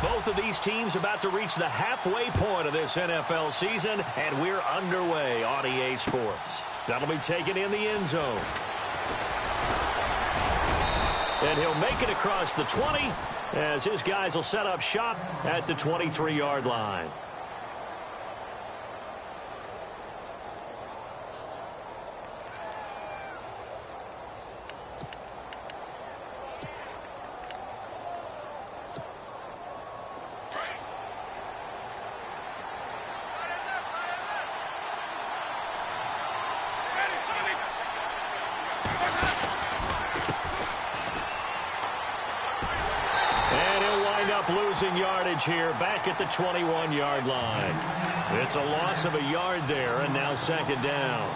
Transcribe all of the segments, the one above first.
Both of these teams about to reach the halfway point of this NFL season, and we're underway on EA Sports. That'll be taken in the end zone. And he'll make it across the 20 as his guys will set up shop at the 23-yard line. Losing yardage here back at the 21-yard line. It's a loss of a yard there, and now second down.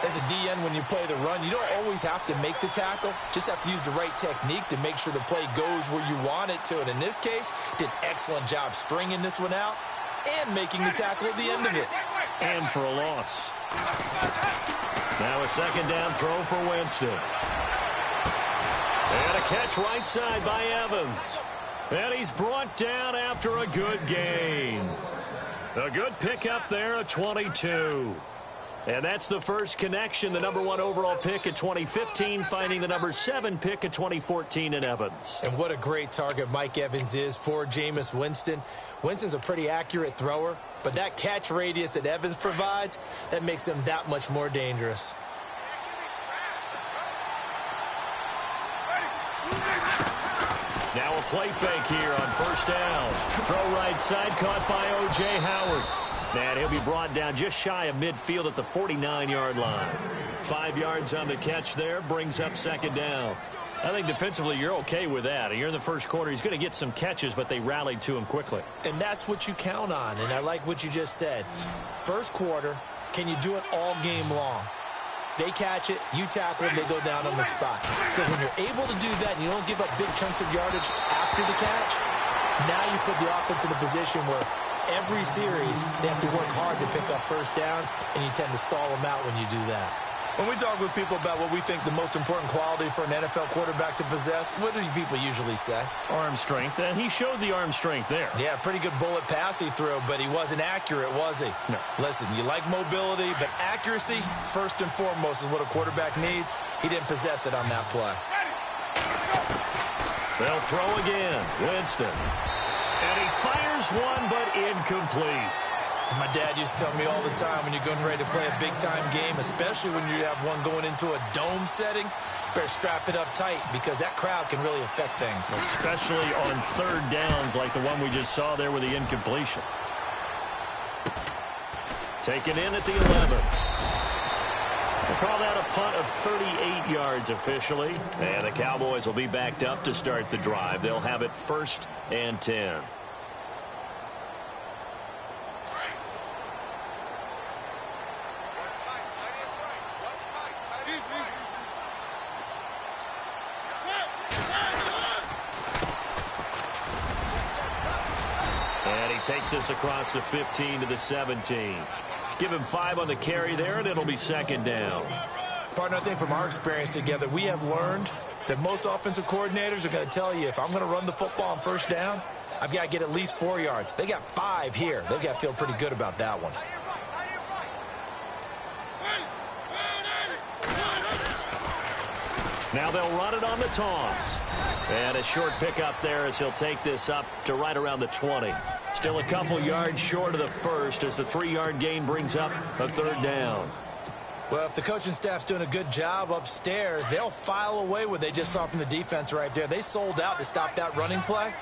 As a DN, when you play the run, you don't always have to make the tackle. Just have to use the right technique to make sure the play goes where you want it to. And in this case, did an excellent job stringing this one out and making the tackle at the end of it. And for a loss. Now a second down throw for Winston. And a catch right side by Evans. And he's brought down after a good gain. A good pickup there at 22. And that's the first connection, the number 1 overall pick at 2015, finding the number 7 pick at 2014 in Evans. And what a great target Mike Evans is for Jameis Winston. Winston's a pretty accurate thrower, but that catch radius that Evans provides, that makes him that much more dangerous. Now a play fake here on first down. Throw right side, caught by O.J. Howard. And he'll be brought down just shy of midfield at the 49-yard line. 5 yards on the catch there, brings up second down. I think defensively you're okay with that. You're in the first quarter. He's going to get some catches, but they rallied to him quickly. And that's what you count on, and I like what you just said. First quarter, can you do it all game long? They catch it, you tackle them, they go down on the spot. Because when you're able to do that and you don't give up big chunks of yardage after the catch, now you put the offense in a position where every series they have to work hard to pick up first downs, and you tend to stall them out when you do that. When we talk with people about what we think the most important quality for an NFL quarterback to possess, what do people usually say? Arm strength, and he showed the arm strength there. Yeah, pretty good bullet pass he threw, but he wasn't accurate, was he? No. Listen, you like mobility, but accuracy, first and foremost, is what a quarterback needs. He didn't possess it on that play. They'll throw again. Winston. And he fires one, but incomplete. As my dad used to tell me all the time, when you're getting ready to play a big-time game, especially when you have one going into a dome setting, better strap it up tight because that crowd can really affect things. Especially on third downs like the one we just saw there with the incompletion. Taken in at the 11. We'll call that a punt of 38 yards officially. And the Cowboys will be backed up to start the drive. They'll have it 1st and 10. Takes this across the 15 to the 17. Give him 5 on the carry there, and it'll be second down. Partner, I think from our experience together, we have learned that most offensive coordinators are going to tell you, if I'm going to run the football on first down, I've got to get at least 4 yards. They got 5 here. They've got to feel pretty good about that one. Now they'll run it on the toss. And a short pickup there as he'll take this up to right around the 20. Still a couple yards short of the first as the 3-yard gain brings up a third down. Well, if the coaching staff's doing a good job upstairs, they'll file away what they just saw from the defense right there. They sold out to stop that running play.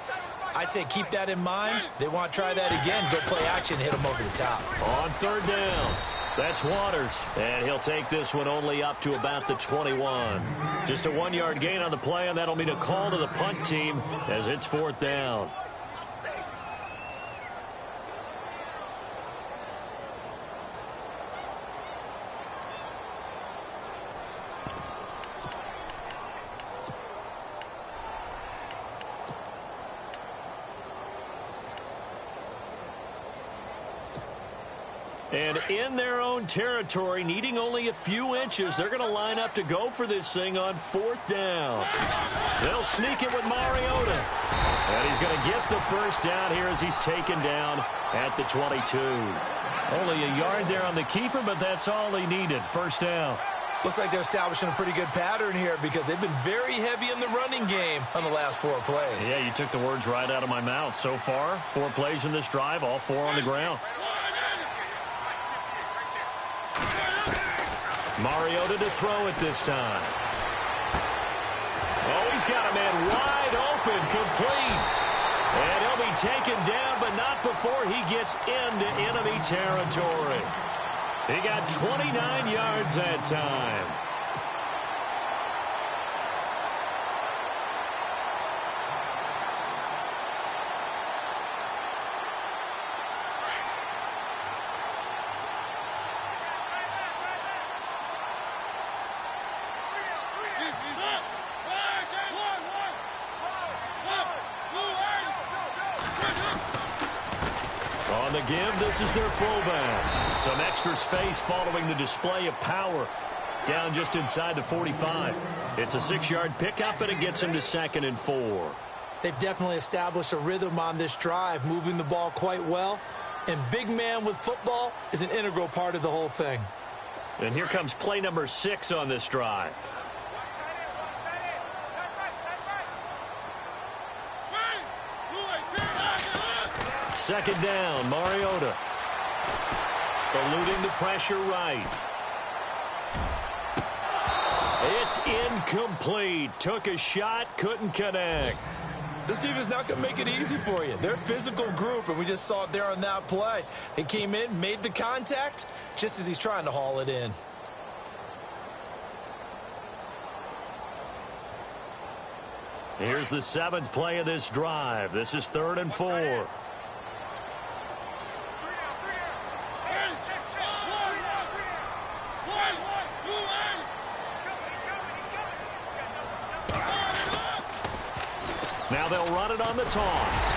I'd say keep that in mind. They want to try that again, go play action, hit them over the top. On third down, that's Waters. And he'll take this one only up to about the 21. Just a 1-yard gain on the play, and that'll mean a call to the punt team as it's 4th down. And in their own territory, needing only a few inches, they're going to line up to go for this thing on 4th down. They'll sneak it with Mariota. And he's going to get the first down here as he's taken down at the 22. Only a yard there on the keeper, but that's all he needed. First down. Looks like they're establishing a pretty good pattern here because they've been very heavy in the running game on the last 4 plays. Yeah, you took the words right out of my mouth. So far, 4 plays in this drive, all 4 on the ground. Mariota to throw it this time. Oh, he's got a man wide open, complete. And he'll be taken down, but not before he gets into enemy territory. He got 29 yards that time. On the give, this is their fullback. Some extra space following the display of power. Down just inside the 45. It's a 6-yard pickup, and it gets him to 2nd and 4. They've definitely established a rhythm on this drive, moving the ball quite well. And big man with football is an integral part of the whole thing. And here comes play number 6 on this drive. Second down, Mariota. Eluding the pressure right. It's incomplete. Took a shot, couldn't connect. This defense is not going to make it easy for you. They're a physical group, and we just saw it there on that play. It came in, made the contact, just as he's trying to haul it in. Here's the 7th play of this drive. This is 3rd and 4. Now they'll run it on the toss.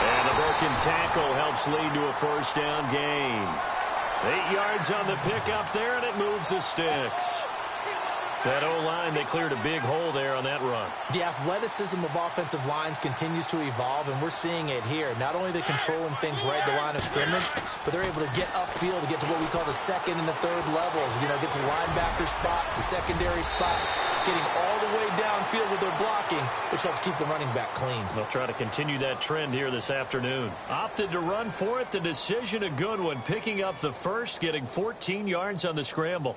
And a broken tackle helps lead to a first down gain. 8 yards on the pickup there, and it moves the sticks. That O-line, they cleared a big hole there on that run. The athleticism of offensive lines continues to evolve, and we're seeing it here. Not only are they controlling things right at the line of scrimmage, but they're able to get upfield to get to what we call the 2nd and the 3rd levels. You know, get to the linebacker spot, the secondary spot, getting all the way downfield with their blocking, which helps keep the running back clean. They'll try to continue that trend here this afternoon. Opted to run for it. The decision a good one. Picking up the first, getting 14 yards on the scramble.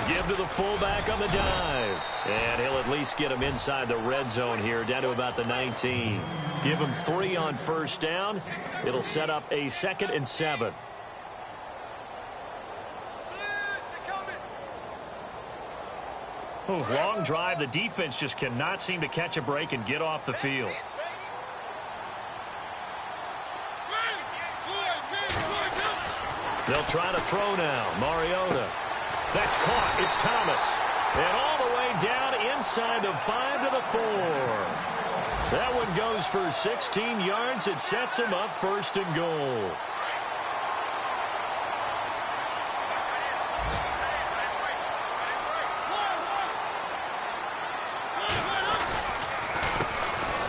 Give to the fullback on the dive. And he'll at least get him inside the red zone here, down to about the 19. Give him 3 on first down. It'll set up a 2nd and 7. Long drive. The defense just cannot seem to catch a break and get off the field. They'll try to throw now. Mariota. That's caught. It's Thomas. And all the way down inside the 5 to the 4. That one goes for 16 yards. It sets him up 1st and goal.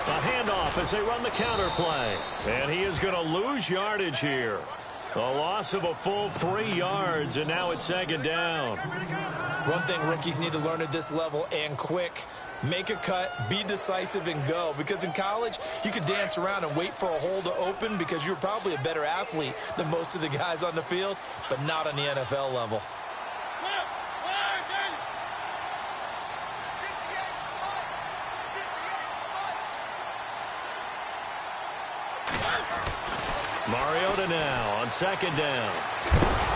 A handoff as they run the counter play. And he is going to lose yardage here. A loss of a full 3 yards, and now it's 2nd down. One thing rookies need to learn at this level, and quick, make a cut, be decisive, and go. Because in college, you could dance around and wait for a hole to open because you're probably a better athlete than most of the guys on the field, but not on the NFL level. Mariota now on 2nd down.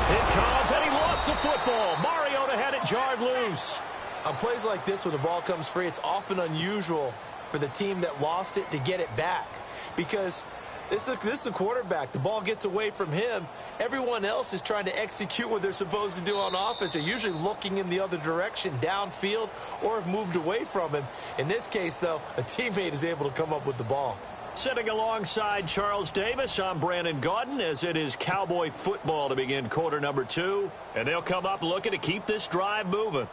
It comes, and he lost the football. Mariota had it jarred loose. On plays like this, when the ball comes free, it's often unusual for the team that lost it to get it back. Because this is the quarterback. The ball gets away from him. Everyone else is trying to execute what they're supposed to do on offense. They're usually looking in the other direction, downfield, or have moved away from him. In this case, though, a teammate is able to come up with the ball. Sitting alongside Charles Davis, I'm Brandon Gaudin, as it is Cowboy football to begin quarter number 2. And they'll come up looking to keep this drive moving.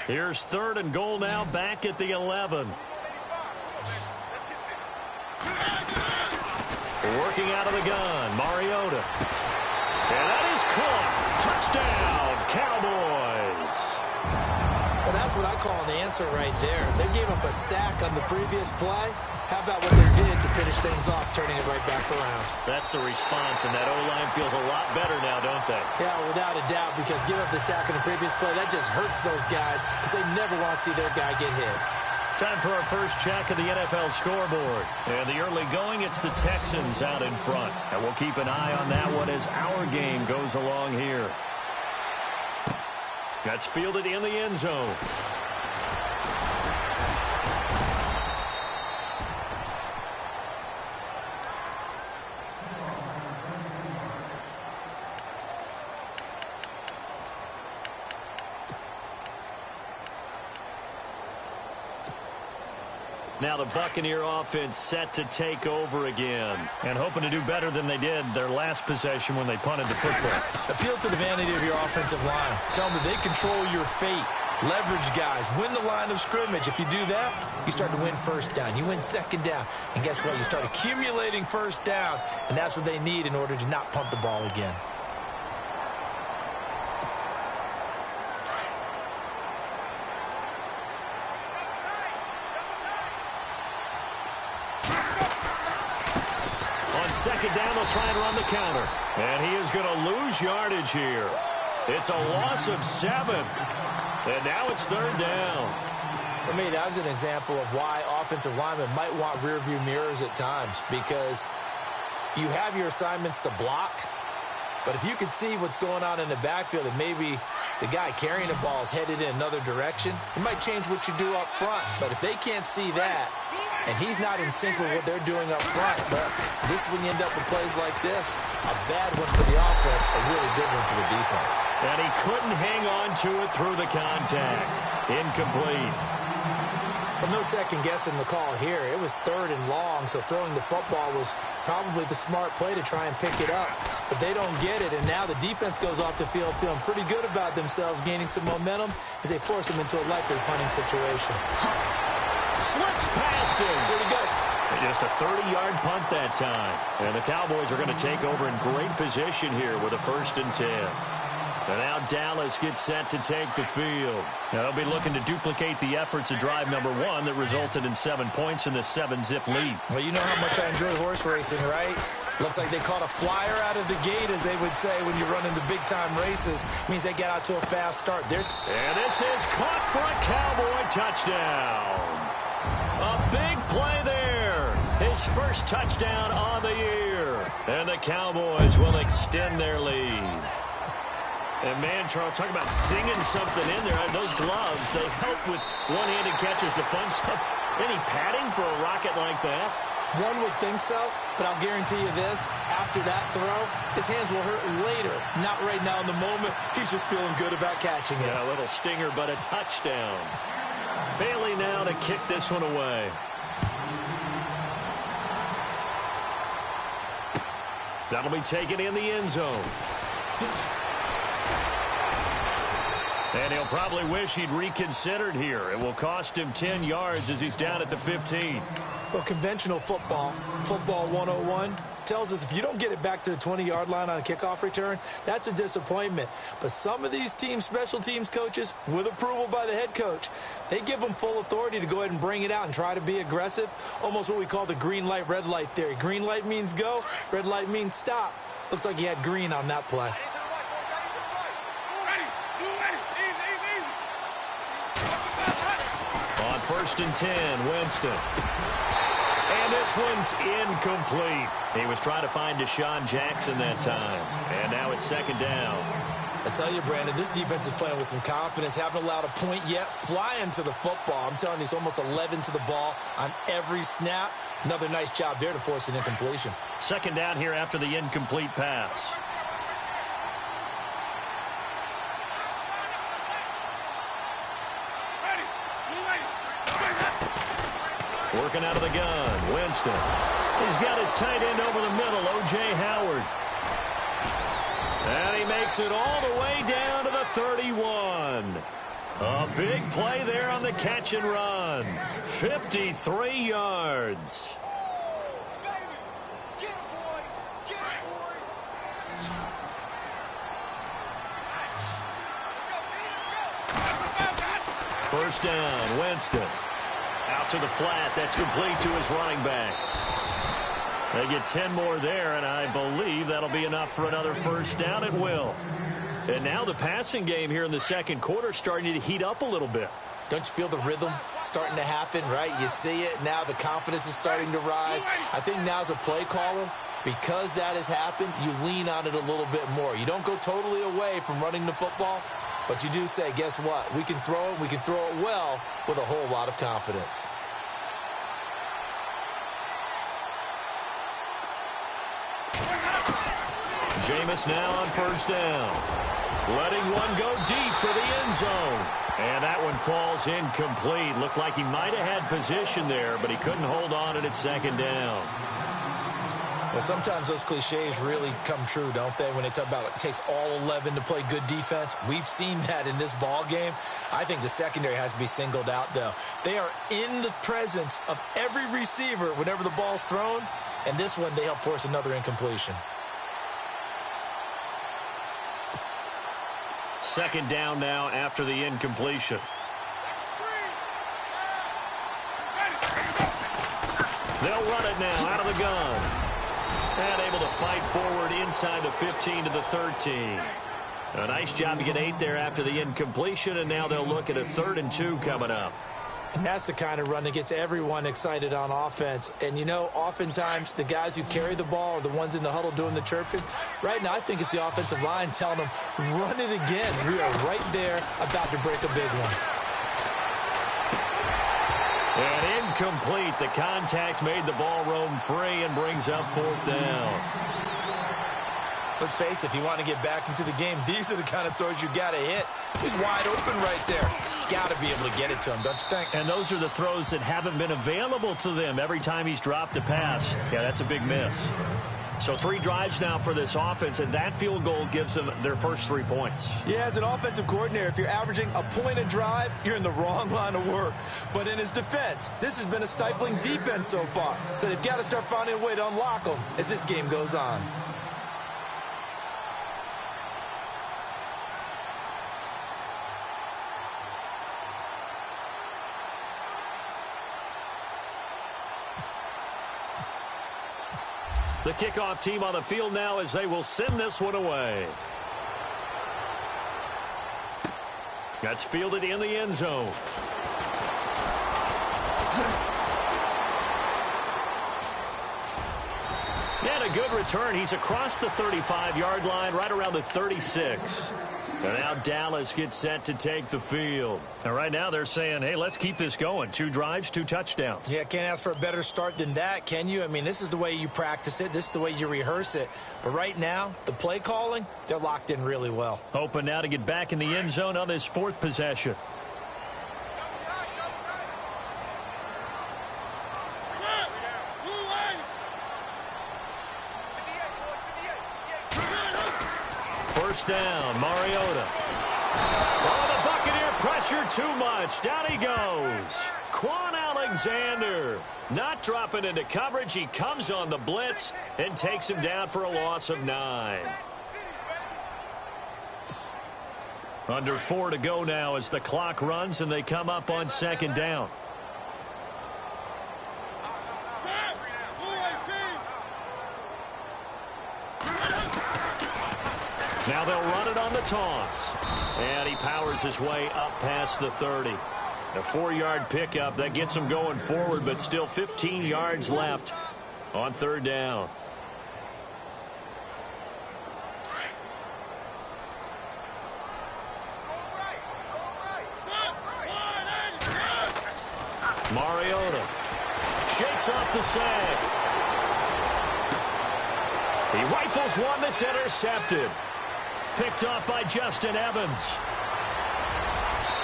Here's 3rd and goal now, back at the 11. Working out of the gun, Mariota. And that is caught. Touchdown, Cowboys. Well, that's what I call an answer right there. They gave up a sack on the previous play. How about what they did to finish things off, turning it right back around? That's the response, and that O-line feels a lot better now, don't they? Yeah, without a doubt, because giving up the sack on the previous play, that just hurts those guys because they never want to see their guy get hit. Time for our first check of the NFL scoreboard. And the early going, it's the Texans out in front. And we'll keep an eye on that one as our game goes along here. That's fielded in the end zone. Now the Buccaneer offense set to take over again and hoping to do better than they did their last possession when they punted the football. Appeal to the vanity of your offensive line. Tell them that they control your fate. Leverage guys. Win the line of scrimmage. If you do that, you start to win first down. You win second down. And guess what? You start accumulating first downs. And that's what they need in order to not punt the ball again. Second down, they'll try and run the counter. And he is going to lose yardage here. It's a loss of 7. And now it's 3rd down. For me, that was an example of why offensive linemen might want rearview mirrors at times, because you have your assignments to block, but if you can see what's going on in the backfield and maybe the guy carrying the ball is headed in another direction, it might change what you do up front. But if they can't see that, and he's not in sync with what they're doing up front, but this is when you end up with plays like this. A bad one for the offense, a really good one for the defense. And he couldn't hang on to it through the contact. Incomplete. Well, no second guessing the call here. It was 3rd and long, so throwing the football was probably the smart play to try and pick it up. But they don't get it, and now the defense goes off the field feeling pretty good about themselves, gaining some momentum as they force them into a likely punting situation. Slips past him. Really good. Just a 30-yard punt that time. And the Cowboys are going to take over in great position here with a 1st and 10. And now Dallas gets set to take the field. Now they'll be looking to duplicate the efforts of drive number 1 that resulted in 7 points in this 7-zip lead. Well, you know how much I enjoy horse racing, right? Looks like they caught a flyer out of the gate, as they would say when you're running the big-time races. Means they get out to a fast start. And this is caught for a Cowboy touchdown. A big play there. His first touchdown on the year. And the Cowboys will extend their lead. And, man, Charles, talk about singing something in there. Those gloves, they help with one-handed catches, the fun stuff. Any padding for a rocket like that? One would think so, but I'll guarantee you this. After that throw, his hands will hurt later. Not right now in the moment. He's just feeling good about catching it. Yeah, a little stinger, but a touchdown. Bailey now to kick this one away. That'll be taken in the end zone. And he'll probably wish he'd reconsidered here. It will cost him 10 yards as he's down at the 15. Well, conventional football 101, tells us if you don't get it back to the 20-yard line on a kickoff return, that's a disappointment. But some of these team special teams coaches, with approval by the head coach, they give them full authority to go ahead and bring it out and try to be aggressive. Almost what we call the green light, red light theory. Green light means go, red light means stop. Looks like he had green on that play. On 1st and 10, Winston. And this one's incomplete. He was trying to find Deshaun Jackson that time. And now it's second down. I tell you, Brandon, this defense is playing with some confidence. Haven't allowed a point yet. Flying to the football. I'm telling you, it's almost 11 to the ball on every snap. Another nice job there to force an incompletion. Second down here after the incomplete pass. Working out of the gun, Winston. He's got his tight end over the middle, O.J. Howard. And he makes it all the way down to the 31. A big play there on the catch and run. 53 yards. First down, Winston. Out to the flat. That's complete to his running back. They get 10 more there, and I believe that'll be enough for another first down. It will. And now the passing game here in the second quarter starting to heat up a little bit. Don't you feel the rhythm starting to happen, right? You see it. Now the confidence is starting to rise. I think now as a play caller, because that has happened, you lean on it a little bit more. You don't go totally away from running the football, but you do say, guess what? We can throw it. We can throw it well with a whole lot of confidence. Jameis now on first down. Letting one go deep for the end zone. And that one falls incomplete. Looked like he might have had position there, but he couldn't hold on and it's second down. Well, sometimes those cliches really come true, don't they? When they talk about it takes all 11 to play good defense. We've seen that in this ball game. I think the secondary has to be singled out, though. They are in the presence of every receiver whenever the ball's thrown. And this one, they help force another incompletion. Second down now after the incompletion. They'll run it now out of the gun. And able to fight forward inside the 15 to the 13. A nice job to get 8 there after the incompletion, and now they'll look at a 3rd and 2 coming up. And that's the kind of run that gets everyone excited on offense. And, you know, oftentimes the guys who carry the ball are the ones in the huddle doing the chirping. Right now, I think it's the offensive line telling them, run it again. We are right there about to break a big one. And incomplete. The contact made the ball roam free and brings up 4th down. Let's face it, if you want to get back into the game, these are the kind of throws you got to hit. He's wide open right there. Got to be able to get it to him, don't you think? And those are the throws that haven't been available to them every time he's dropped a pass. Yeah, that's a big miss. So 3 drives now for this offense, and that field goal gives them their first 3 points. Yeah, as an offensive coordinator, if you're averaging a point a drive, you're in the wrong line of work. But in his defense, this has been a stifling defense so far. So they've got to start finding a way to unlock them as this game goes on. The kickoff team on the field now as they will send this one away. That's fielded in the end zone. And a good return. He's across the 35-yard line, right around the 36. And now Dallas gets set to take the field. And right now they're saying, hey, let's keep this going. 2 drives, 2 touchdowns. Yeah, can't ask for a better start than that, can you? I mean, this is the way you practice it. This is the way you rehearse it. But right now, the play calling, they're locked in really well. Hoping now to get back in the end zone on this 4th possession. First down, Mariota. Oh, the Buccaneer pressure too much. Down he goes. Quan Alexander not dropping into coverage. He comes on the blitz and takes him down for a loss of 9. Under 4 to go now as the clock runs and they come up on second down. Now they'll run it on the toss. And he powers his way up past the 30. A 4-yard pickup. That gets them going forward, but still 15 yards left on third down. Mariota shakes off the sack. He rifles one that's intercepted. Picked off by Justin Evans.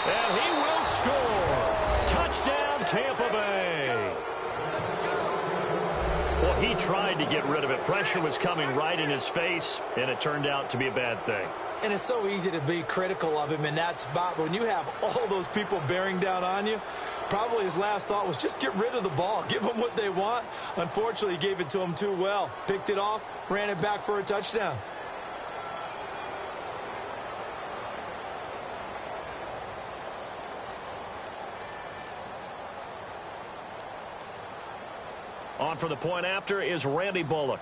And he will score. Touchdown, Tampa Bay. Well, he tried to get rid of it. Pressure was coming right in his face, and it turned out to be a bad thing. And it's so easy to be critical of him in that spot. But when you have all those people bearing down on you, probably his last thought was just get rid of the ball. Give them what they want. Unfortunately, he gave it to them too well. Picked it off, ran it back for a touchdown. On for the point after is Randy Bullock.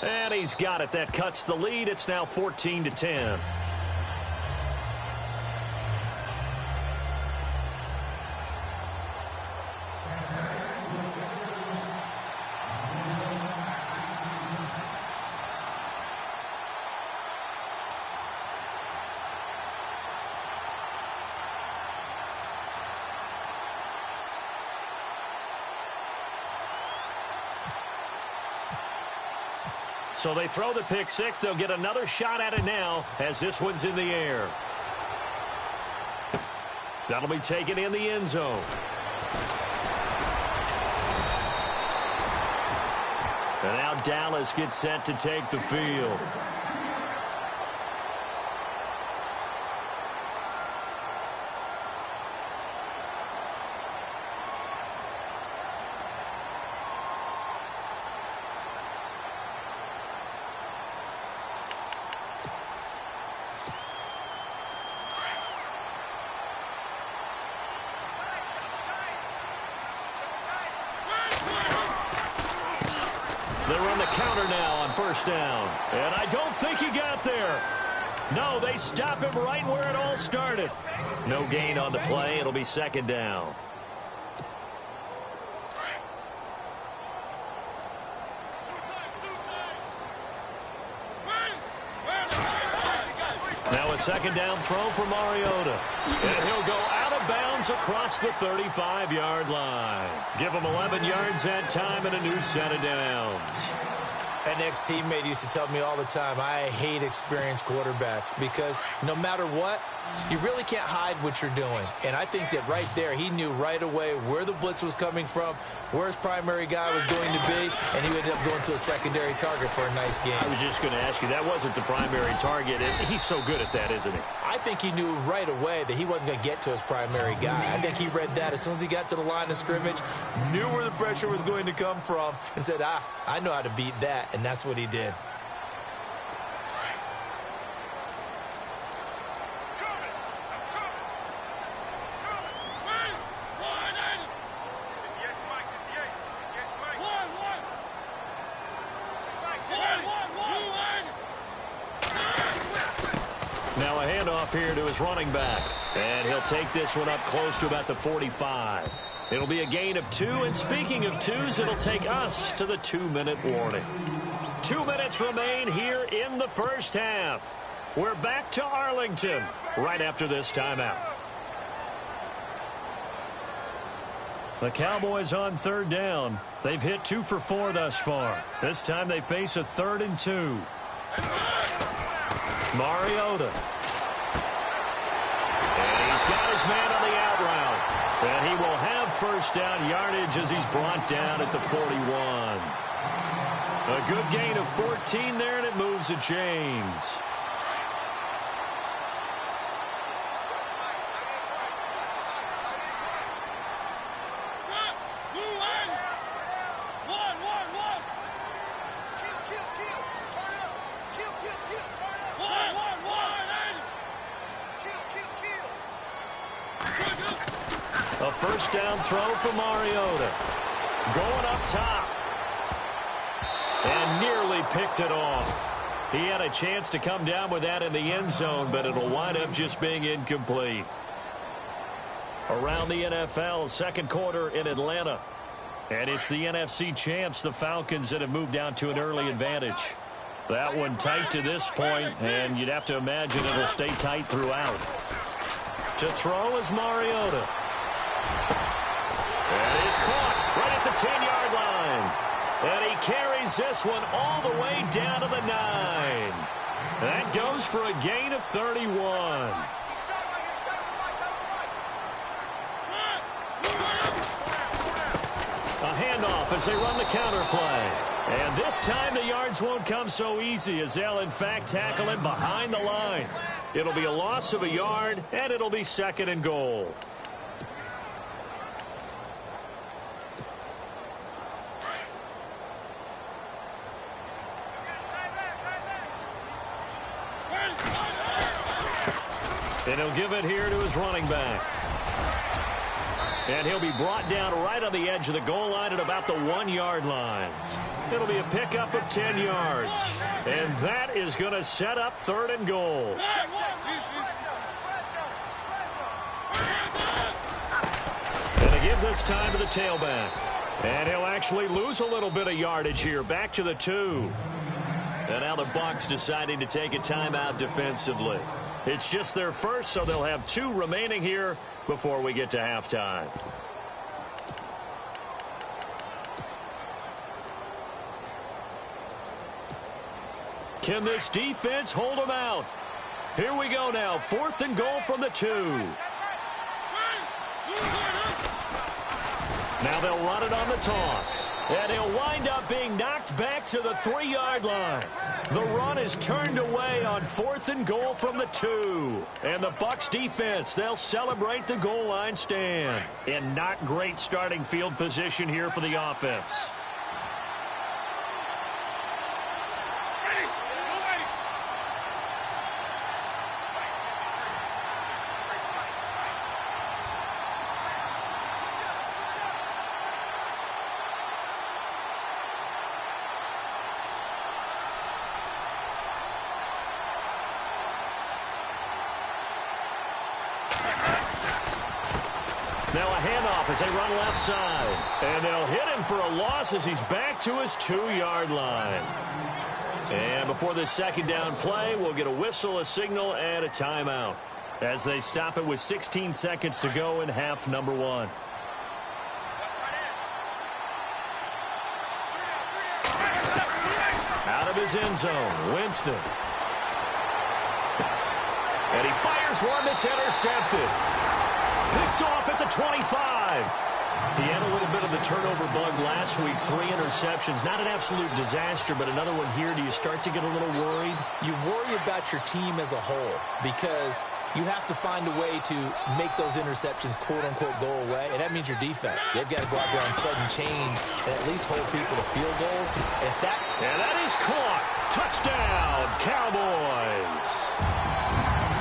And he's got it. That cuts the lead. It's now 14-10. So they throw the pick six. They'll get another shot at it now as this one's in the air. That'll be taken in the end zone. And now Dallas gets set to take the field. They run the counter now on first down. And I don't think he got there. No, they stop him right where it all started. No gain on the play. It'll be second down. Now a second down throw for Mariota. And he'll go out of bounds across the 35-yard line. Give him 11 yards that time and a new set of downs. An ex-teammate used to tell me all the time, I hate experienced quarterbacks because no matter what, you really can't hide what you're doing. And I think that right there, he knew right away where the blitz was coming from, where his primary guy was going to be, and he ended up going to a secondary target for a nice game. I was just going to ask you, that wasn't the primary target. He's so good at that, isn't he? I think he knew right away that he wasn't going to get to his primary guy. I think he read that as soon as he got to the line of scrimmage, knew where the pressure was going to come from, and said, I know how to beat that, and that's what he did. Now a handoff here to his running back. And he'll take this one up close to about the 45. It'll be a gain of 2. And speaking of 2s, it'll take us to the 2-minute warning. 2 minutes remain here in the first half. We're back to Arlington right after this timeout. The Cowboys on third down. They've hit 2 for 4 thus far. This time they face a 3rd and 2. Mariota. And he's got his man on the out route. And he will have first down yardage as he's brought down at the 41. A good gain of 14 there, and it moves the chains. A first down throw for Mariota. Going up top. And nearly picked it off. He had a chance to come down with that in the end zone, but it'll wind up just being incomplete. Around the NFL, second quarter in Atlanta. And it's the NFC champs, the Falcons, that have moved down to an early advantage. That one tight to this point, and you'd have to imagine it'll stay tight throughout. To throw is Mariota. And he's caught right at the 10-yard line. And he carries this one all the way down to the 9. That goes for a gain of 31. A handoff as they run the counter play. And this time the yards won't come so easy as they'll in fact tackle him behind the line. It'll be a loss of a yard, and it'll be second and goal. And he'll give it here to his running back. And he'll be brought down right on the edge of the goal line at about the 1-yard line. It'll be a pickup of 10 yards. And that is going to set up third and goal. And they give this time to the tailback. And he'll actually lose a little bit of yardage here. Back to the 2. And now the Bucs deciding to take a timeout defensively. It's just their first, so they'll have 2 remaining here before we get to halftime. Can this defense hold them out? Here we go now. 4th and goal from the 2. Now they'll run it on the toss. And he'll wind up being knocked back to the 3-yard line. The run is turned away on 4th and goal from the 2. And the Bucs defense, they'll celebrate the goal line stand. And not great starting field position here for the offense. Now a handoff as they run left side. And they'll hit him for a loss as he's back to his 2-yard line. And before this second down play, we'll get a whistle, a signal, and a timeout as they stop it with 16 seconds to go in half number 1. Out of his end zone, Winston. And he fires one that's intercepted. Picked off at the 25. He had a little bit of the turnover bug last week. 3 interceptions. Not an absolute disaster, but another one here. Do you start to get a little worried? You worry about your team as a whole because you have to find a way to make those interceptions, quote-unquote, go away. And that means your defense. They've got to go out there on sudden change and at least hold people to field goals. And that is caught. Touchdown, Cowboys.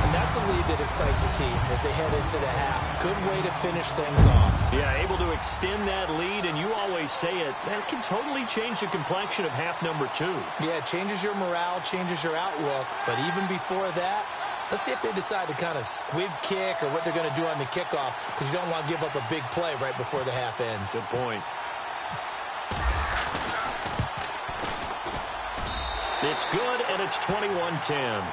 And that's a lead that excites a team as they head into the half. Good way to finish things off. Yeah, able to extend that lead, and you always say it, that can totally change the complexion of half number 2. Yeah, it changes your morale, changes your outlook. But even before that, let's see if they decide to kind of squib kick or what they're going to do on the kickoff, because you don't want to give up a big play right before the half ends. Good point. It's good, and it's 21-10.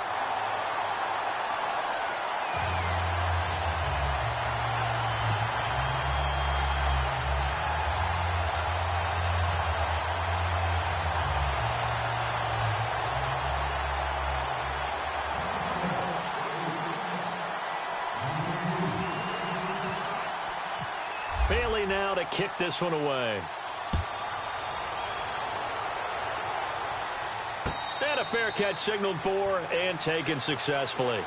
Bailey now to kick this one away. And a fair catch signaled for and taken successfully.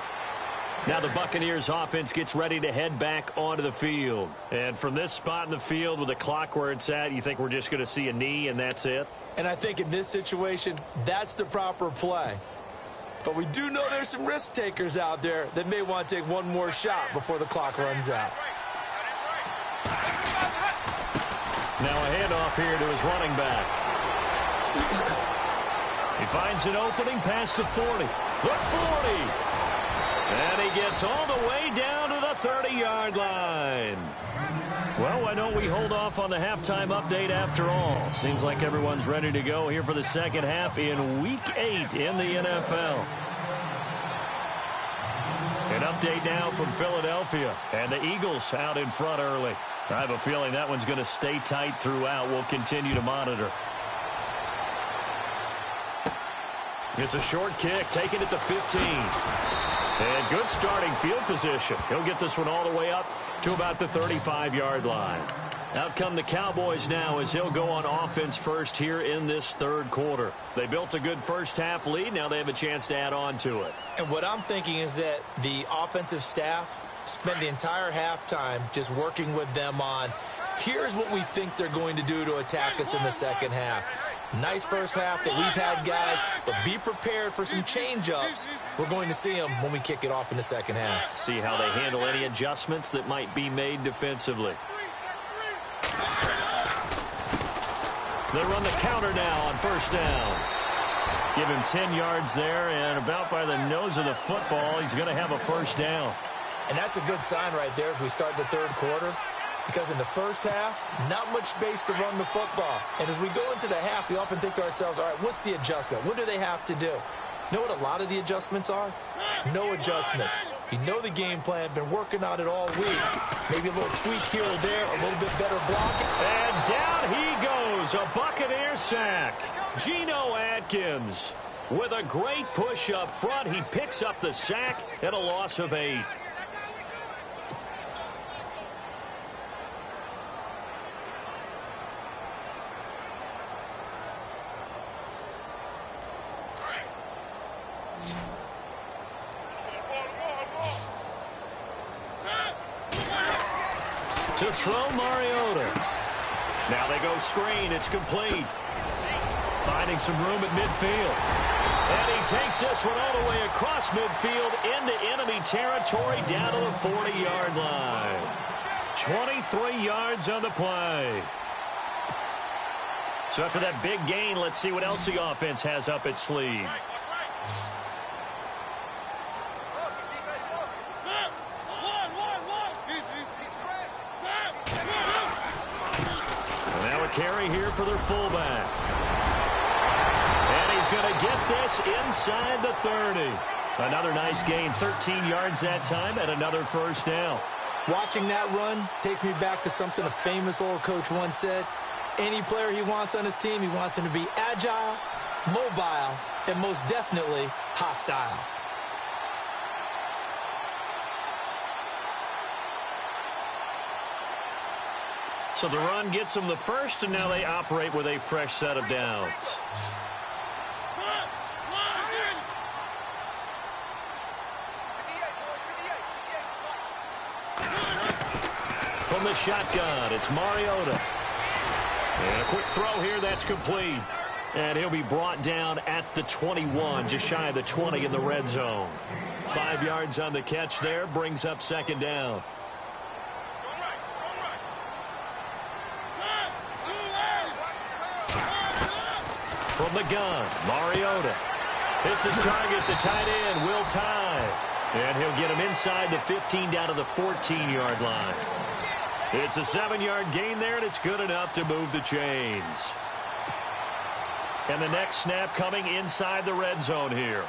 Now the Buccaneers offense gets ready to head back onto the field. And from this spot in the field with the clock where it's at, you think we're just going to see a knee and that's it? And I think in this situation, that's the proper play. But we do know there's some risk takers out there that may want to take one more shot before the clock runs out. Now a handoff here to his running back. He finds an opening past the 40. The 40. And he gets all the way down to the 30-yard line. Well, why don't we hold off on the halftime update after all? Seems like everyone's ready to go here for the second half in Week 8 in the NFL. An update now from Philadelphia. And the Eagles out in front early. I have a feeling that one's going to stay tight throughout. We'll continue to monitor. It's a short kick, taken at the 15. And good starting field position. He'll get this one all the way up to about the 35-yard line. Out come the Cowboys now as he'll go on offense first here in this third quarter. They built a good first-half lead. Now they have a chance to add on to it. And what I'm thinking is that the offensive staff spend the entire halftime just working with them on, here's what we think they're going to do to attack us in the second half. Nice first half that we've had, guys, but be prepared for some change-ups. We're going to see them when we kick it off in the second half. See how they handle any adjustments that might be made defensively. They run the counter now on first down. Give him 10 yards there, and about by the nose of the football, he's going to have a first down. And that's a good sign right there as we start the third quarter. Because in the first half, not much space to run the football. And as we go into the half, we often think to ourselves, all right, what's the adjustment? What do they have to do? You know what a lot of the adjustments are? No adjustments. You know the game plan, been working on it all week. Maybe a little tweak here or there, a little bit better blocking. And down he goes, a Buccaneer sack. Geno Atkins with a great push up front. He picks up the sack and a loss of 8. To throw Mariota. Now they go screen. It's complete. Finding some room at midfield. And he takes this one all the way across midfield into enemy territory down to the 40-yard line. 23 yards on the play. So after that big gain, let's see what else the offense has up its sleeve. Carry here for their fullback. And he's going to get this inside the 30. Another nice gain, 13 yards that time, and another first down. Watching that run takes me back to something a famous old coach once said. Any player he wants on his team, he wants him to be agile, mobile, and most definitely hostile. So the run gets them the first, and now they operate with a fresh set of downs. From the shotgun, it's Mariota. And a quick throw here, that's complete. And he'll be brought down at the 21, just shy of the 20 in the red zone. 5 yards on the catch there, brings up second down. From the gun, Mariota. Hits his target, the tight end, Will Tye. And he'll get him inside the 15 down to the 14-yard line. It's a 7-yard gain there, and it's good enough to move the chains. And the next snap coming inside the red zone here.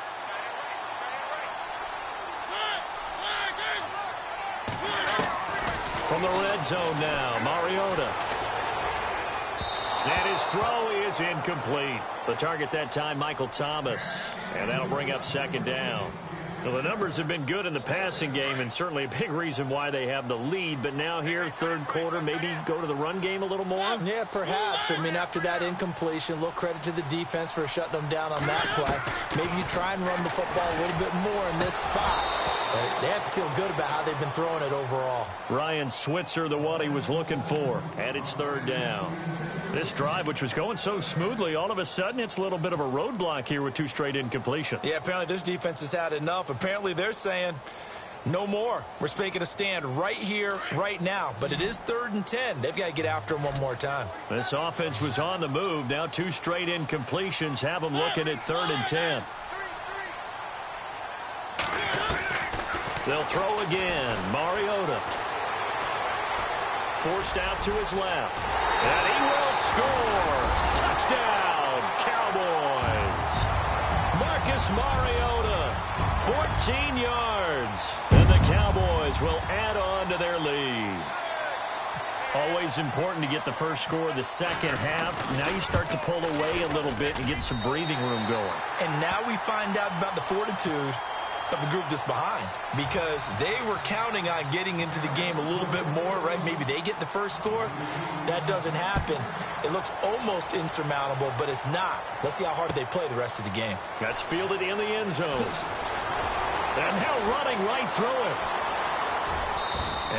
From the red zone now, Mariota. And his throw is incomplete. The target that time, Michael Thomas. And that'll bring up second down. Well, the numbers have been good in the passing game, and certainly a big reason why they have the lead. But now here, third quarter, maybe go to the run game a little more? Yeah, perhaps. I mean, after that incompletion, a little credit to the defense for shutting them down on that play. Maybe you try and run the football a little bit more in this spot. But they have to feel good about how they've been throwing it overall. Ryan Switzer, the one he was looking for. And it's third down. This drive, which was going so smoothly, all of a sudden it's a little bit of a roadblock here with 2 straight incompletions. Yeah, apparently this defense has had enough. Apparently they're saying, no more. We're making a stand right here, right now. But it is 3rd and 10. They've got to get after him one more time. This offense was on the move. Now 2 straight incompletions have them looking at 3rd and 10. They'll throw again. Mariota. Forced out to his left. And he will score. Touchdown, Cowboys. Marcus Mariota, 14 yards. And the Cowboys will add on to their lead. Always important to get the first score of the second half. Now you start to pull away a little bit and get some breathing room going. And now we find out about the fortitude of the group that's behind, because they were counting on getting into the game a little bit more, right? Maybe they get the first score. That doesn't happen. It looks almost insurmountable, but it's not. Let's see how hard they play the rest of the game. That's fielded in the end zone. And now running right through it.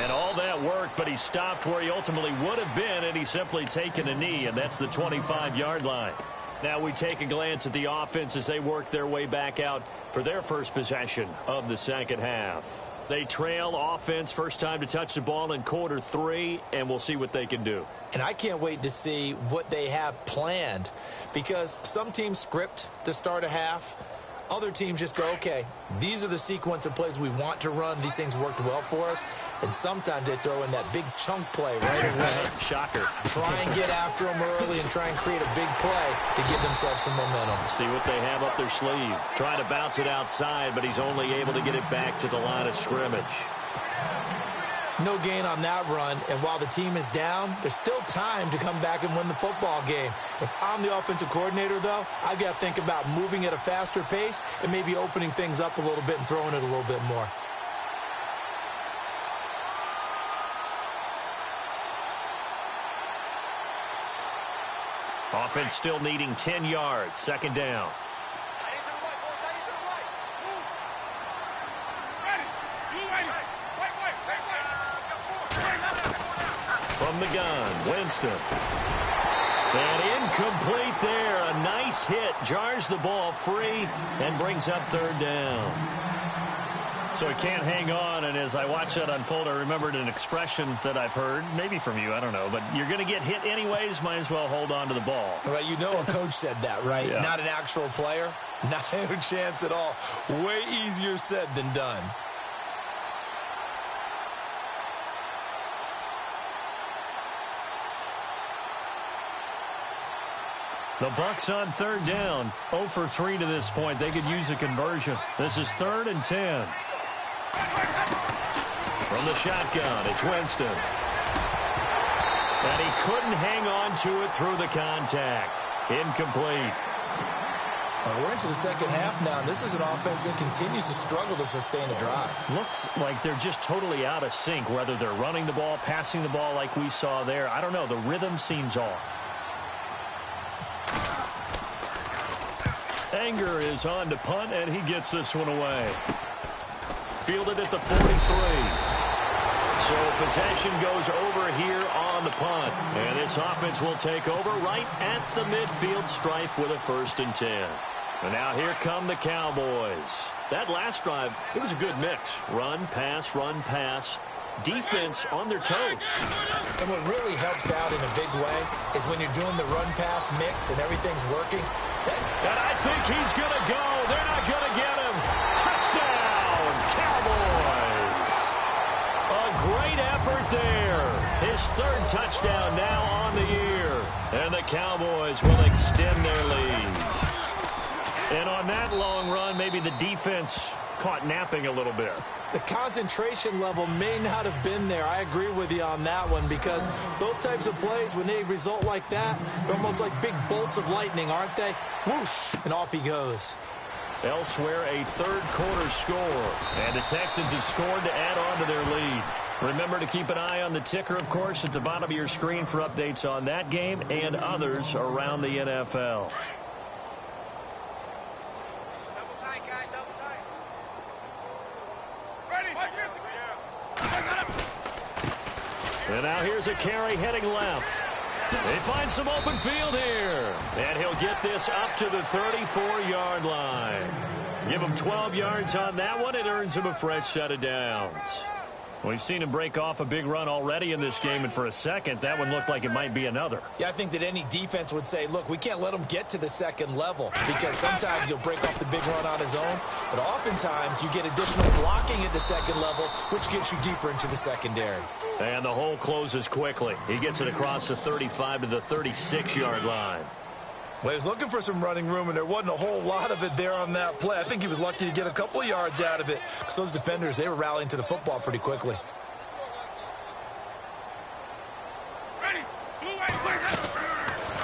And all that work, but he stopped where he ultimately would have been, and he's simply taken a knee, and that's the 25-yard line. Now we take a glance at the offense as they work their way back out for their first possession of the second half. They trail offense, first time to touch the ball in quarter 3, and we'll see what they can do. And I can't wait to see what they have planned, because some teams script to start a half. Other teams just go, okay, these are the sequence of plays we want to run. These things worked well for us. And sometimes they throw in that big chunk play right away. Shocker. Try and get after them early and try and create a big play to give themselves some momentum. See what they have up their sleeve. Trying to bounce it outside, but he's only able to get it back to the line of scrimmage. No gain on that run, and while the team is down, there's still time to come back and win the football game. If I'm the offensive coordinator, though, I've got to think about moving at a faster pace and maybe opening things up a little bit and throwing it a little bit more. Offense still needing 10 yards, second down. From the gun, Winston. And incomplete there. A nice hit. Jars the ball free and brings up third down. So he can't hang on, and as I watch that unfold, I remembered an expression that I've heard, maybe from you, I don't know, but you're going to get hit anyways, might as well hold on to the ball. Right, you know a coach said that, right? Yeah. Not an actual player. Not a chance at all. Way easier said than done. The Bucks on third down. 0 for 3 to this point. They could use a conversion. This is 3rd and 10. From the shotgun, it's Winston. And he couldn't hang on to it through the contact. Incomplete. We're into the second half now, and this is an offense that continues to struggle to sustain a drive. Looks like they're just totally out of sync, whether they're running the ball, passing the ball like we saw there. I don't know. The rhythm seems off. Anger is on to punt, and he gets this one away. Fielded at the 43. So possession goes over here on the punt. And this offense will take over right at the midfield stripe with a 1st and 10. And now here come the Cowboys. That last drive, it was a good mix. Run, pass. Defense on their toes. And what really helps out in a big way is when you're doing the run-pass mix and everything's working. And I think he's going to go. They're not going to get him. Touchdown, Cowboys. A great effort there. His 3rd touchdown now on the year. And the Cowboys will extend their lead. And on that long run, maybe the defense caught napping a little bit. The concentration level may not have been there. I agree with you on that one, because those types of plays, when they result like that, they're almost like big bolts of lightning, aren't they? Whoosh, and off he goes. Elsewhere, a 3rd quarter score. And the Texans have scored to add on to their lead. Remember to keep an eye on the ticker, of course, at the bottom of your screen for updates on that game and others around the NFL. And now here's a carry heading left. They find some open field here. And he'll get this up to the 34-yard line. Give him 12 yards on that one. It earns him a fresh set of downs. We've seen him break off a big run already in this game, and for a second, that one looked like it might be another. Yeah, I think that any defense would say, look, we can't let him get to the second level because sometimes he'll break off the big run on his own, but oftentimes you get additional blocking at the second level, which gets you deeper into the secondary. And the hole closes quickly. He gets it across the 35 to the 36-yard line. Well, he was looking for some running room, and there wasn't a whole lot of it there on that play. I think he was lucky to get a couple of yards out of it because those defenders, they were rallying to the football pretty quickly.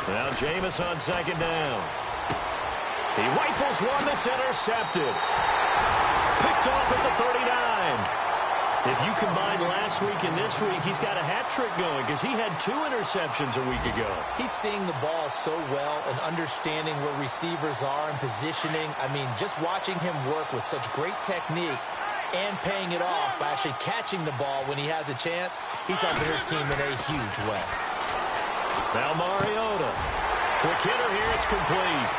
Now Jameis on second down. He rifles one that's intercepted. Picked off at the 39. If you combine last week and this week, he's got a hat trick going because he had 2 interceptions a week ago. He's seeing the ball so well and understanding where receivers are and positioning. I mean, just watching him work with such great technique and paying it off by actually catching the ball when he has a chance, he's helping his team in a huge way. Now Mariota. Quick hitter here, it's complete.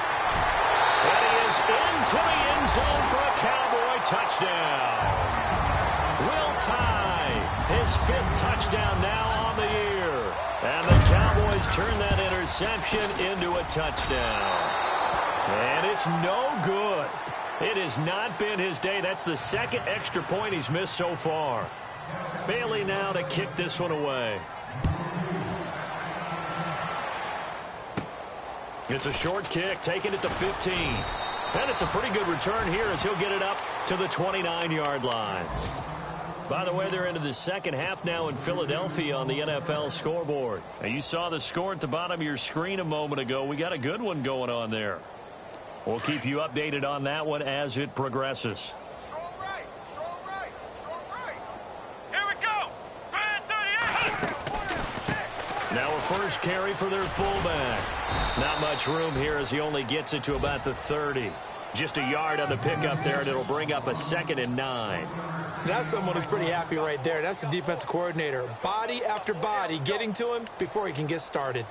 And he is into the end zone for a Cowboy touchdown. Will Tye, his 5th touchdown now on the year. And the Cowboys turn that interception into a touchdown. And it's no good. It has not been his day. That's the 2nd extra point he's missed so far. Bailey now to kick this one away. It's a short kick, taking it to 15. And it's a pretty good return here as he'll get it up to the 29-yard line. By the way, they're into the second half now in Philadelphia on the NFL scoreboard. And you saw the score at the bottom of your screen a moment ago. We got a good one going on there. We'll keep you updated on that one as it progresses. Strong right, strong right, strong right. Here we go. 38. Now a first carry for their fullback. Not much room here as he only gets it to about the 30. Just a yard on the pickup there, and it'll bring up a 2nd and 9. That's someone who's pretty happy right there. That's the defensive coordinator. Body after body getting to him before he can get started.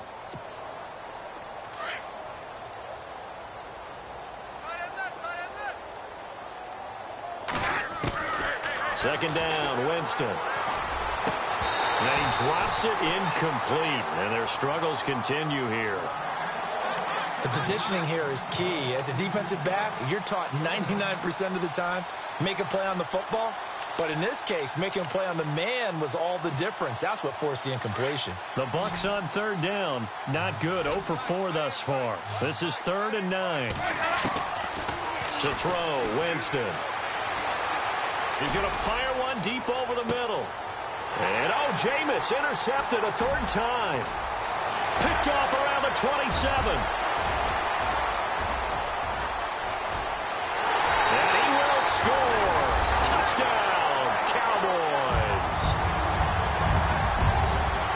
Second down, Winston. And he drops it incomplete, and their struggles continue here. The positioning here is key. As a defensive back, you're taught 99% of the time, make a play on the football. But in this case, making a play on the man was all the difference. That's what forced the incompletion. The Bucs on third down. Not good. 0 for 4 thus far. This is 3rd and 9. To throw, Winston. He's going to fire one deep over the middle. And, Jameis intercepted a 3rd time. Picked off around the 27. And he will score. Touchdown, Cowboys.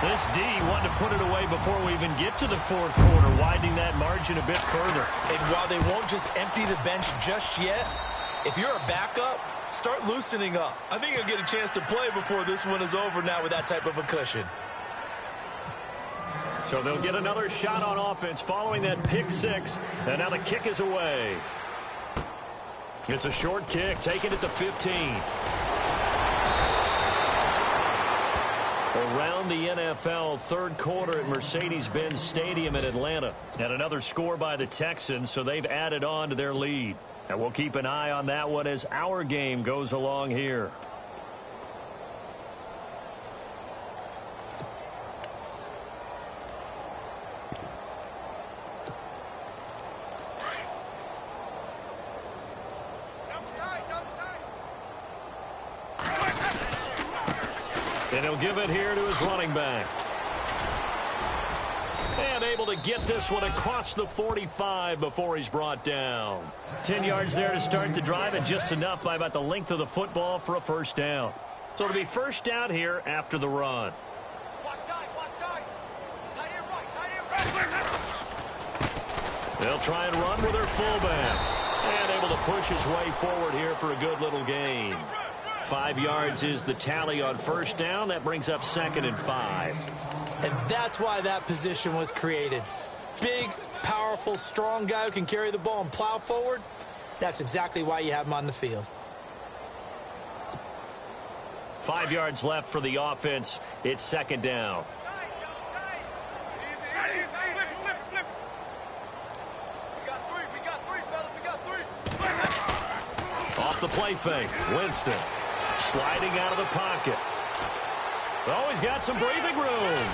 This D wanted to put it away before we even get to the 4th quarter, widening that margin a bit further. And while they won't just empty the bench just yet, if you're a backup, start loosening up. I think you'll get a chance to play before this one is over now with that type of a cushion. So they'll get another shot on offense following that pick 6. And now the kick is away. It's a short kick, taking it to 15. Around the NFL, 3rd quarter at Mercedes-Benz Stadium in Atlanta. And another score by the Texans, so they've added on to their lead. And we'll keep an eye on that one as our game goes along here. And he'll give it here to his running back. And able to get this one across the 45 before he's brought down. 10 yards there to start the drive, and just enough by about the length of the football for a first down. So it'll be first down here after the run. They'll try and run with their fullback. And able to push his way forward here for a good little gain. 5 yards is the tally on first down. That brings up 2nd and 5. And that's why that position was created. Big, powerful, strong guy who can carry the ball and plow forward. That's exactly why you have him on the field. 5 yards left for the offense. It's 2nd down. Off the play fake. Winston sliding out of the pocket. Oh, he's got some breathing room.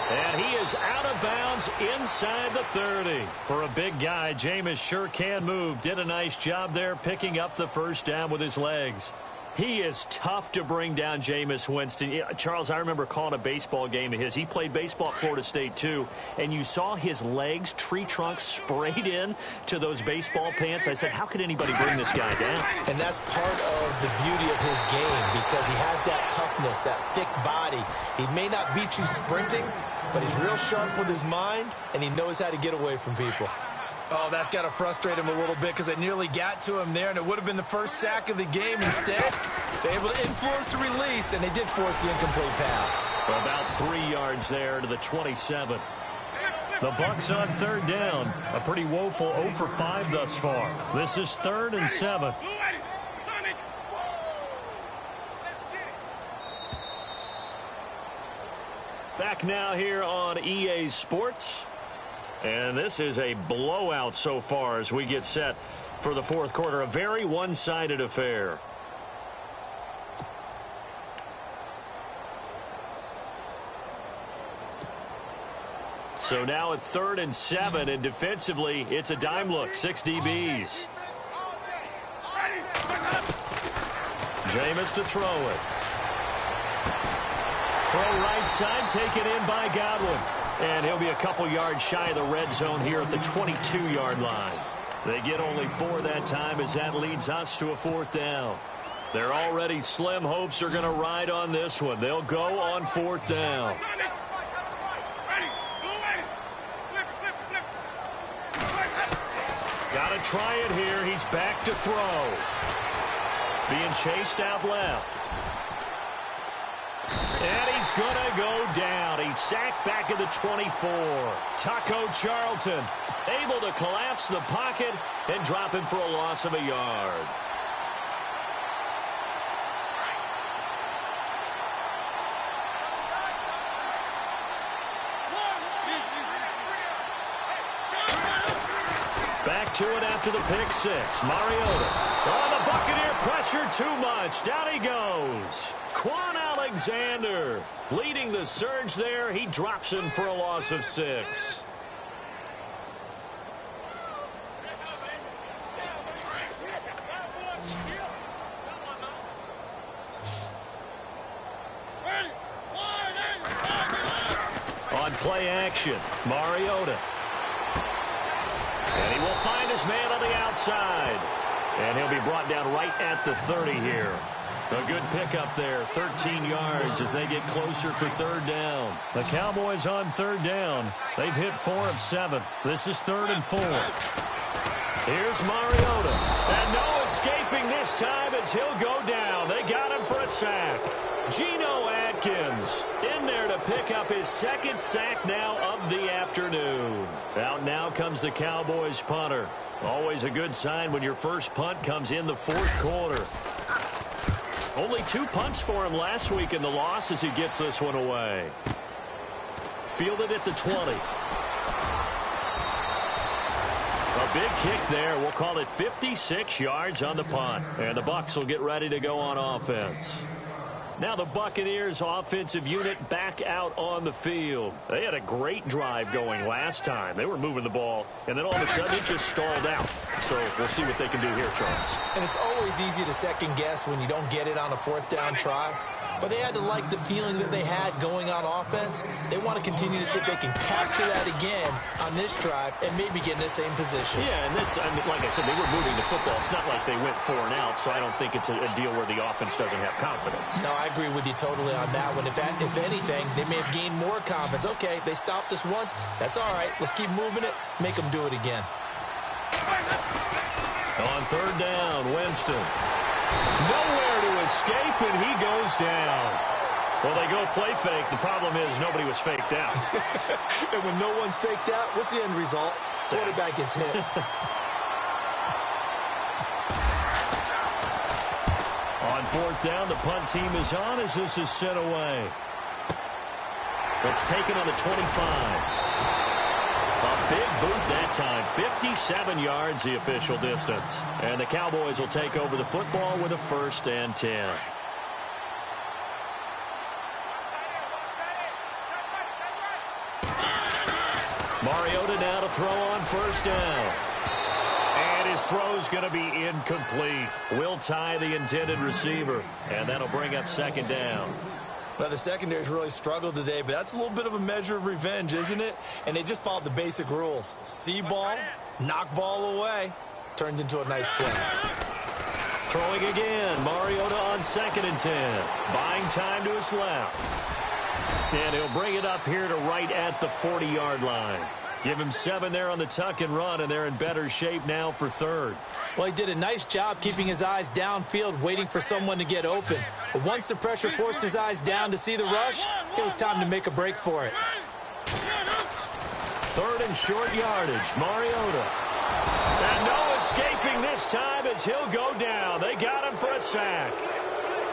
And he is out of bounds inside the 30. For a big guy, Jameis sure can move. Did a nice job there picking up the first down with his legs. He is tough to bring down, Jameis Winston. Yeah, Charles, I remember calling a baseball game of his. He played baseball at Florida State, too. And you saw his legs, tree trunks, sprayed in to those baseball pants. I said, how could anybody bring this guy down? And that's part of the beauty of his game because he has that toughness, that thick body. He may not beat you sprinting, but he's real sharp with his mind, and he knows how to get away from people. Oh, that's got to frustrate him a little bit because they nearly got to him there, and it would have been the first sack of the game. Instead, they're able to influence the release, and they did force the incomplete pass. About 3 yards there to the 27. The Bucs on 3rd down. A pretty woeful 0 for 5 thus far. This is 3rd and 7. Back now here on EA Sports. And this is a blowout so far as we get set for the 4th quarter. A very one-sided affair. So now at 3rd and 7, and defensively, it's a dime look. 6 DBs. Jameis to throw it. Throw right side, taken in by Godwin. And he'll be a couple yards shy of the red zone here at the 22-yard line. They get only 4 that time as that leads us to a 4th down. They're already slim hopes are going to ride on this one. They'll go on 4th down. Got to try it here. He's back to throw. Being chased out left. And he's going to go down. He's sacked back at the 24. Taco Charlton able to collapse the pocket and drop him for a loss of a yard. Back to it after the pick 6. Mariota. Oh, the Buccaneer pressure too much. Down he goes. Quan Alexander leading the surge there. He drops him for a loss of 6. On play action, Mariota. And he will find his man on the outside. And he'll be brought down right at the 30 here. A good pickup there, 13 yards as they get closer for 3rd down. The Cowboys on 3rd down. They've hit 4 of 7. This is 3rd and 4. Here's Mariota. And no escaping this time as he'll go down. They got him for a sack. Geno Atkins in there to pick up his 2nd sack now of the afternoon. Out now comes the Cowboys punter. Always a good sign when your first punt comes in the 4th quarter. Only 2 punts for him last week in the loss as he gets this one away. Fielded at the 20. A big kick there. We'll call it 56 yards on the punt. And the Bucs will get ready to go on offense. Now the Buccaneers offensive unit back out on the field. They had a great drive going last time. They were moving the ball, and then all of a sudden it just stalled out. So we'll see what they can do here, Charles. And it's always easy to second guess when you don't get it on a 4th down try. But they had to like the feeling that they had going on offense. They want to continue to see if they can capture that again on this drive and maybe get in the same position. Yeah, and that's, I mean, like I said, they were moving the football. It's not like they went 4 and out, so I don't think it's a deal where the offense doesn't have confidence. No, I agree with you totally on that one. If anything, they may have gained more confidence. Okay, they stopped us once. That's all right. Let's keep moving it. Make them do it again. On 3rd down, Winston. Nowhere to escape, and he goes down. Well, they go play fake. The problem is nobody was faked out. And when no one's faked out, what's the end result? Quarterback gets hit. On fourth down, the punt team is on as this is sent away. It's taken on the 25. A big boot that time. 57 yards the official distance. And the Cowboys will take over the football with a 1st and 10. Mariota now to throw on 1st down. And his throw's going to be incomplete. Will tie the intended receiver. And that'll bring up 2nd down. Well, the secondary's really struggled today, but that's a little bit of a measure of revenge, isn't it? And they just followed the basic rules. See ball, knock ball away. Turned into a nice play. Throwing again. Mariota on 2nd and 10. Buying time to his left. And he'll bring it up here to right at the 40-yard line. Give him 7 there on the tuck and run, and they're in better shape now for 3rd. Well, he did a nice job keeping his eyes downfield, waiting for someone to get open. But once the pressure forced his eyes down to see the rush, it was time to make a break for it. 3rd and short yardage. Mariota. And no escaping this time as he'll go down. They got him for a sack.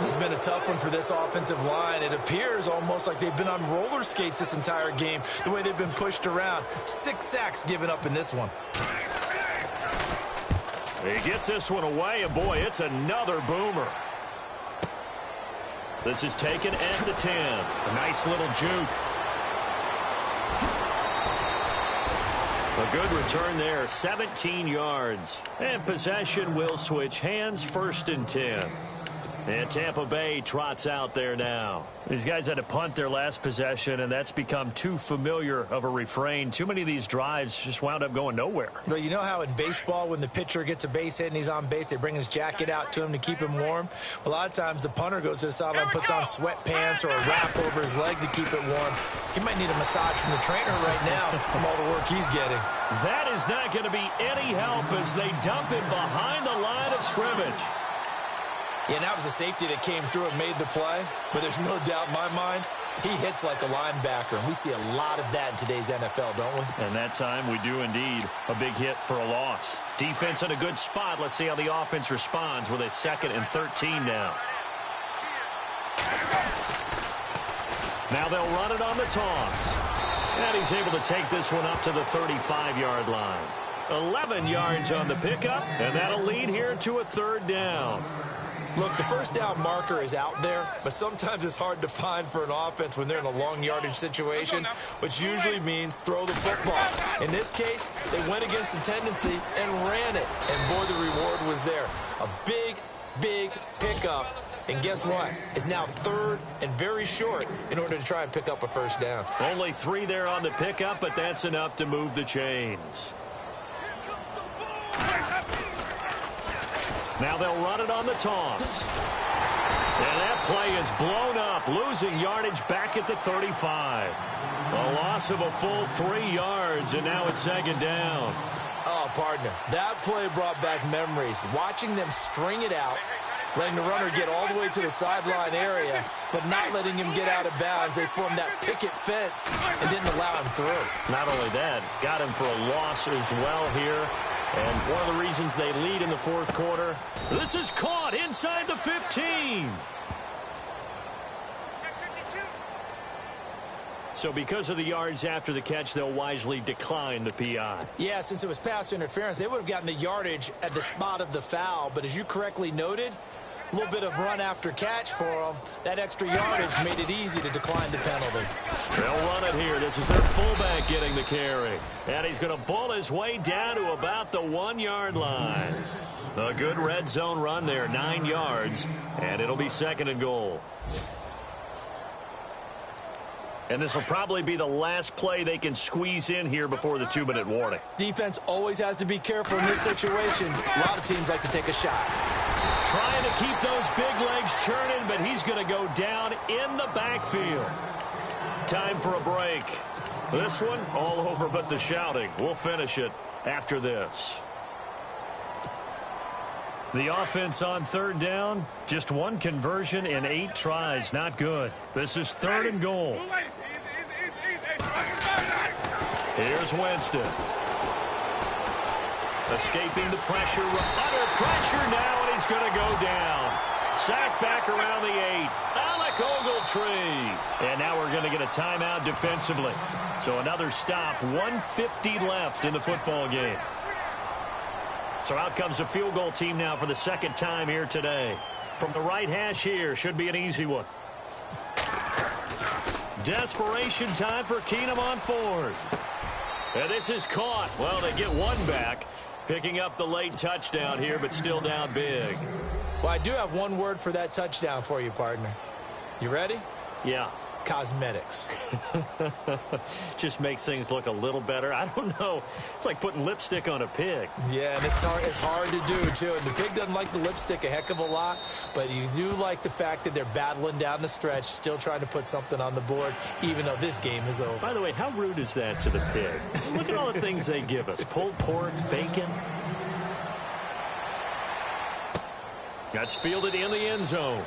This has been a tough one for this offensive line. It appears almost like they've been on roller skates this entire game, the way they've been pushed around. 6 sacks given up in this one. He gets this one away, and boy, it's another boomer. This is taken at the 10. A nice little juke. A good return there, 17 yards. And possession will switch hands, 1st and 10. And Tampa Bay trots out there now. These guys had to punt their last possession, and that's become too familiar of a refrain. Too many of these drives just wound up going nowhere. Well, you know how in baseball, when the pitcher gets a base hit and he's on base, they bring his jacket out to him to keep him warm? A lot of times the punter goes to the sideline, puts on sweatpants or a wrap over his leg to keep it warm. He might need a massage from the trainer right now from all the work he's getting. That is not going to be any help as they dump him behind the line of scrimmage. Yeah, and that was a safety that came through and made the play. But there's no doubt in my mind, he hits like a linebacker. And we see a lot of that in today's NFL, don't we? And that time we do indeed. A big hit for a loss. Defense in a good spot. Let's see how the offense responds with a 2nd and 13 now. Now they'll run it on the toss. And he's able to take this one up to the 35-yard line. 11 yards on the pickup, and that'll lead here to a 3rd down. Look, the 1st down marker is out there, but sometimes it's hard to find for an offense when they're in a long yardage situation, which usually means throw the football. In this case, they went against the tendency and ran it, and boy, the reward was there. A big, big pickup, and guess what? It's now 3rd and very short in order to try and pick up a 1st down. Only 3 there on the pickup, but that's enough to move the chains. Now they'll run it on the toss. And that play is blown up, losing yardage back at the 35. A loss of a full 3 yards, and now it's 2nd down. Oh, partner, that play brought back memories. Watching them string it out, letting the runner get all the way to the sideline area, but not letting him get out of bounds. They formed that picket fence and didn't allow him through. Not only that, got him for a loss as well here. And one of the reasons they lead in the 4th quarter, this is caught inside the 15. So because of the yards after the catch, they'll wisely decline the PI. Yeah, since it was pass interference, they would have gotten the yardage at the spot of the foul. But as you correctly noted, a little bit of run after catch for them. That extra yardage made it easy to decline the penalty. They'll run it here. This is their fullback getting the carry. And he's going to bull his way down to about the 1-yard line. A good red zone run there, 9 yards. And it'll be 2nd and goal. And this will probably be the last play they can squeeze in here before the 2-minute warning. Defense always has to be careful in this situation. A lot of teams like to take a shot. Trying to keep those big legs churning, but he's going to go down in the backfield. Time for a break. This one, all over but the shouting. We'll finish it after this. The offense on third down, just one conversion in 8 tries. Not good. This is 3rd and goal. Here's Winston. Escaping the pressure. Under pressure now, and he's going to go down. Sacked back around the 8. Alec Ogletree. And now we're going to get a timeout defensively. So another stop. 1:50 left in the football game. So out comes the field goal team now for the second time here today. From the right hash here, should be an easy one. Desperation time for Keenum on 4th. And this is caught. Well, they get one back. Picking up the late touchdown here, but still down big. Well, I do have one word for that touchdown for you, partner. You ready? Yeah. Cosmetics. Just makes things look a little better. I don't know. It's like putting lipstick on a pig. Yeah, and it's hard to do, too. And the pig doesn't like the lipstick a heck of a lot, but you do like the fact that they're battling down the stretch, still trying to put something on the board, even though this game is over. By the way, how rude is that to the pig? Look at all the things they give us. Pulled pork, bacon. That's fielded in the end zone.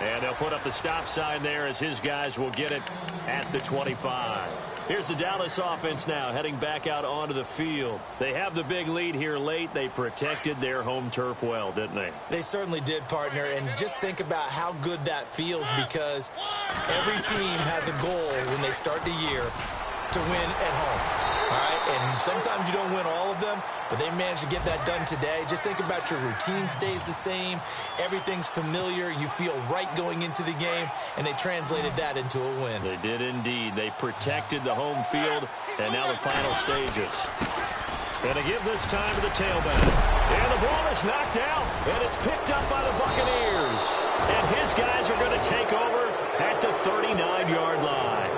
And they'll put up the stop sign there as his guys will get it at the 25. Here's the Dallas offense now heading back out onto the field. They have the big lead here late. They protected their home turf well, didn't they? They certainly did, partner. And just think about how good that feels, because every team has a goal when they start the year to win at home. All right, and sometimes you don't win all of them, but they managed to get that done today. Just think about your routine stays the same. Everything's familiar. You feel right going into the game, and they translated that into a win. They did indeed. They protected the home field, and now the final stages. And to give this time to the tailback. And the ball is knocked out, and it's picked up by the Buccaneers. And his guys are going to take over at the 39-yard line.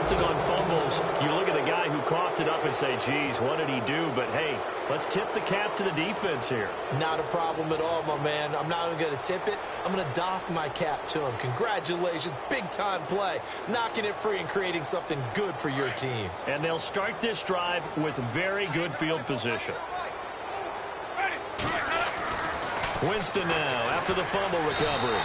Often on fumbles, you look at the guy who coughed it up and say, geez, what did he do? But, hey, let's tip the cap to the defense here. Not a problem at all, my man. I'm not even going to tip it. I'm going to doff my cap to him. Congratulations. Big-time play. Knocking it free and creating something good for your team. And they'll start this drive with very good field position. Winston now after the fumble recovery.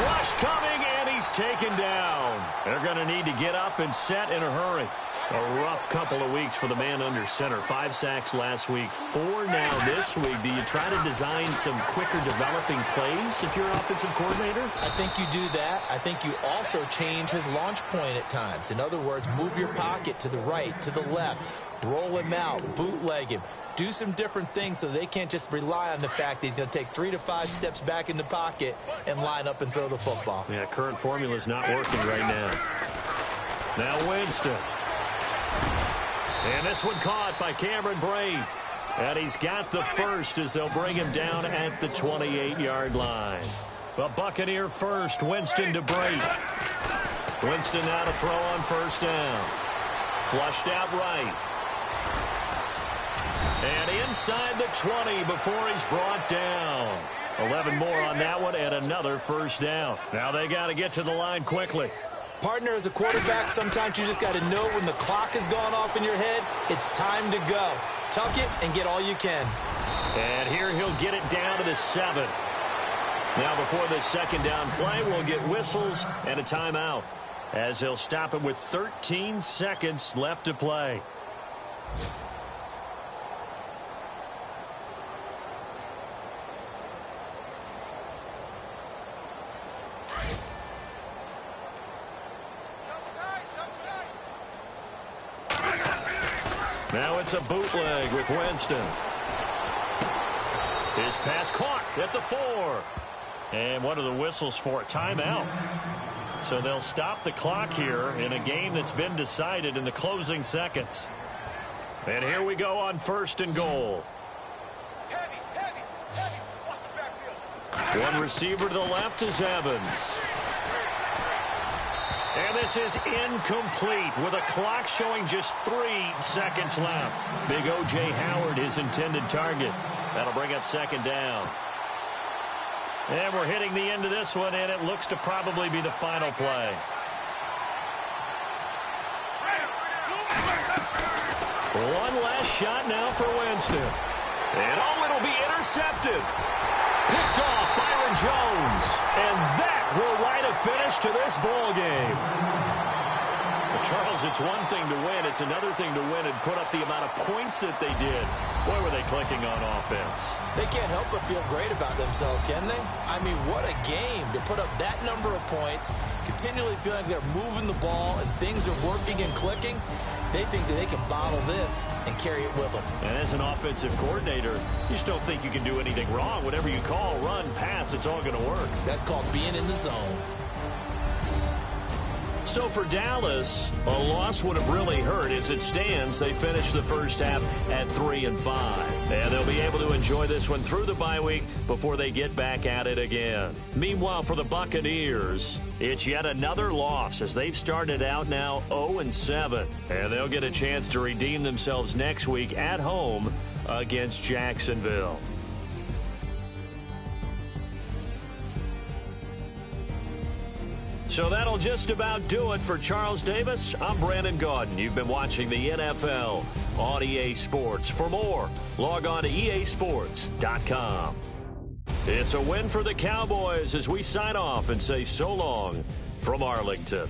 Rush coming, and he's taken down. They're going to need to get up and set in a hurry. A rough couple of weeks for the man under center. 5 sacks last week, 4 now this week. Do you try to design some quicker developing plays if you're an offensive coordinator? I think you do that. I think you also change his launch point at times. In other words, move your pocket to the right, to the left, roll him out, bootleg him. Do some different things so they can't just rely on the fact that he's going to take 3 to 5 steps back in the pocket and line up and throw the football. Yeah, current formula is not working right now. Now Winston. And this one caught by Cameron Brate. And he's got the first as they'll bring him down at the 28-yard line. The Buccaneer first, Winston to Brate. Winston now to throw on first down. Flushed out right. And inside the 20 before he's brought down. 11 more on that one and another first down. Now they got to get to the line quickly. Partner, as a quarterback, sometimes you just got to know when the clock has gone off in your head, it's time to go. Tuck it and get all you can. And here he'll get it down to the 7. Now before this second down play, we'll get whistles and a timeout as he'll stop it with 13 seconds left to play. Now it's a bootleg with Winston. His pass caught at the 4. And what are the whistles for a timeout? So they'll stop the clock here in a game that's been decided in the closing seconds. And here we go on first and goal. One receiver to the left is Evans. And this is incomplete with a clock showing just 3 seconds left. Big O.J. Howard, his intended target. That'll bring up second down. And we're hitting the end of this one, and it looks to probably be the final play. One last shot now for Winston. And it'll be intercepted. Picked off Byron Jones. And that will write a finish to this ball game. Well, Charles, it's one thing to win. It's another thing to win and put up the amount of points that they did. Boy, were they clicking on offense. They can't help but feel great about themselves, can they? I mean, what a game to put up that number of points, continually feeling like they're moving the ball and things are working and clicking. They think that they can bottle this and carry it with them. And as an offensive coordinator, you just don't think you can do anything wrong. Whatever you call, run, pass, it's all going to work. That's called being in the zone. So for Dallas, a loss would have really hurt. As it stands, they finished the first half at 3-5. And they'll be able to enjoy this one through the bye week before they get back at it again. Meanwhile, for the Buccaneers, it's yet another loss as they've started out now 0-7. And they'll get a chance to redeem themselves next week at home against Jacksonville. So that'll just about do it for Charles Davis. I'm Brandon Gaudin. You've been watching the NFL on EA Sports. For more, log on to easports.com. It's a win for the Cowboys as we sign off and say so long from Arlington.